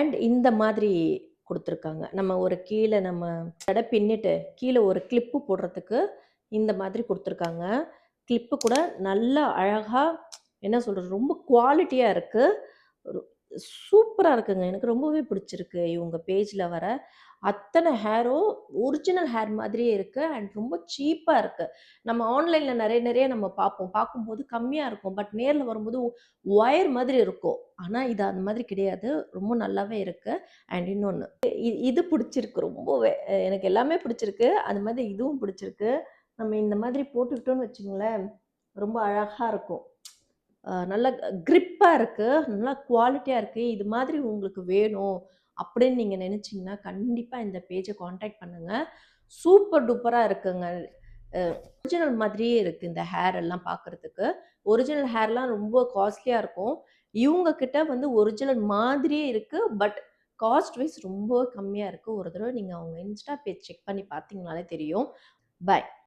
And இந்த மாதிரி குடுத்துருக்காங்க. நம்ம ஒரு கீழ நம்ம ஜட பின்னிட்டு, கீழ ஒரு கிளிப்பு போடுறதுக்கு இந்த மாதிரி குடுத்துருக்காங்க. கிளிப்பு கூட நல்லா அழகா என்ன சொல்றது? ரொம்ப குவாலிட்டியா இருக்கு. ஒரு சூப்பரா இருக்குங்க. எனக்கு ரொம்பவே பிடிச்சிருக்கு. இவங்க பேஜ்ல வர அத்தன ஹேரும் ஒரிஜினல் ஹேர் மாதிரியே இருக்கு. அண்ட் ரொம்ப சீப்பா இருக்கு. நம்ம ஆன்லைன்ல நெறைய நெறைய நம்ம பார்ப்போம். பார்க்கும்போது கம்மியா இருக்கும். பட் நேர்ல வரும்போது ஒயர் மாதிரி இருக்கும். ஆனா இது அந்த மாதிரி கிடையாது. ரொம்ப நல்லாவே இருக்கு. அண்ட் இன்னொன்னு இது பிடிச்சிருக்கு ரொம்பவே. எனக்கு எல்லாமே பிடிச்சிருக்கு. அது மாதிரி இதுவும் பிடிச்சிருக்கு. நம்ம இந்த மாதிரி போட்டுக்கிட்டோம்னு வச்சுக்கங்களேன், ரொம்ப அழகா இருக்கும். நல்லா கிரிப்பா இருக்கு. நல்லா குவாலிட்டியா இருக்கு. இது மாதிரி உங்களுக்கு வேணும் அப்படின்னு நீங்க நெனச்சீங்கன்னா, கண்டிப்பா இந்த பேஜ கான்டாக்ட் பண்ணுங்க. சூப்பர் டூப்பரா இருக்குங்க. ஒரிஜினல் மாதிரியே இருக்கு இந்த ஹேர் எல்லாம் பார்க்கறதுக்கு. ஒரிஜினல் ஹேர்லாம் ரொம்ப காஸ்ட்லியா இருக்கும். இவங்க கிட்ட வந்து ஒரிஜினல் மாதிரியே இருக்கு. பட் காஸ்ட் வைஸ் ரொம்ப கம்மியா இருக்கு. ஒரு தடவ நீங்க அவங்க இன்ஸ்டா பேஜ் செக் பண்ணி பார்த்தீங்கனாலே தெரியும். பாய்.